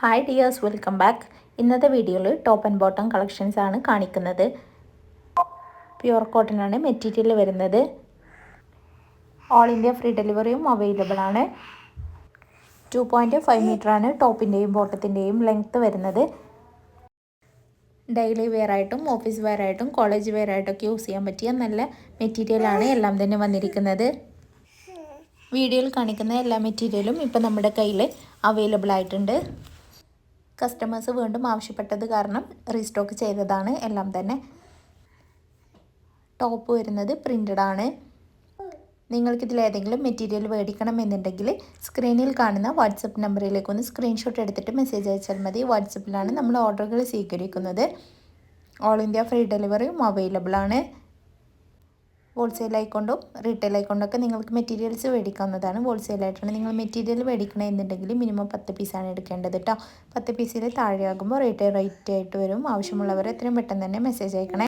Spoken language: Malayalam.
Hi dears, welcome back. ഇന്നത്തെ വീഡിയോയിൽ ടോപ്പ് ആൻഡ് ബോട്ടം കളക്ഷൻസ് ആണ് കാണിക്കുന്നത്. പ്യുവർ കോട്ടൺ ആണ് മെറ്റീരിയൽ വരുന്നത്. ഓൾ ഇന്ത്യ ഫ്രീ ഡെലിവറിയും അവൈലബിൾ ആണ്. 2.5 മീറ്റർ ആണ് ടോപ്പിൻ്റെയും ബോട്ടത്തിൻ്റെയും ലെങ്ത്ത് വരുന്നത്. ഡെയിലി വെയർ ആയിട്ടും ഓഫീസ് വെയർ ആയിട്ടും കോളേജ് വെയർ ആയിട്ടൊക്കെ യൂസ് ചെയ്യാൻ പറ്റിയ നല്ല മെറ്റീരിയലാണ് എല്ലാം തന്നെ വന്നിരിക്കുന്നത്. വീഡിയോയിൽ കാണിക്കുന്ന എല്ലാ മെറ്റീരിയലും ഇപ്പം നമ്മുടെ കയ്യിൽ അവൈലബിൾ ആയിട്ടുണ്ട്. കസ്റ്റമേഴ്സ് വീണ്ടും ആവശ്യപ്പെട്ടത് കാരണം റീസ്റ്റോക്ക് ചെയ്തതാണ് എല്ലാം തന്നെ. ടോപ്പ് വരുന്നത് പ്രിൻ്റഡ് ആണ്. നിങ്ങൾക്കിതിലേതെങ്കിലും മെറ്റീരിയൽ മേടിക്കണമെന്നുണ്ടെങ്കിൽ സ്ക്രീനിൽ കാണുന്ന വാട്സപ്പ് നമ്പറിലേക്ക് ഒന്ന് സ്ക്രീൻഷോട്ട് എടുത്തിട്ട് മെസ്സേജ് അയച്ചാൽ മതി. വാട്സപ്പിലാണ് നമ്മൾ ഓർഡറുകൾ സ്വീകരിക്കുന്നത്. ഓൾ ഇന്ത്യ ഫ്രീ ഡെലിവറിയും അവൈലബിൾ ആണ്. ഹോൾസെയിൽ ആയിക്കൊണ്ടും റീറ്റെയിൽ ആയിക്കൊണ്ടൊക്കെ നിങ്ങൾക്ക് മെറ്റീരിയൽസ് മേടിക്കാവുന്നതാണ്. ഹോൾസെയിലായിട്ടാണ് നിങ്ങൾ മെറ്റീരിയൽ മേടിക്കണമെന്നുണ്ടെങ്കിൽ മിനിമം 10 പീസാണ് എടുക്കേണ്ടത് കേട്ടോ. 10 പീസിൽ താഴെയാകുമ്പോൾ റേറ്റ് ആയിട്ട് വരും. ആവശ്യമുള്ളവർ എത്രയും പെട്ടെന്ന് തന്നെ മെസ്സേജ് അയക്കണേ.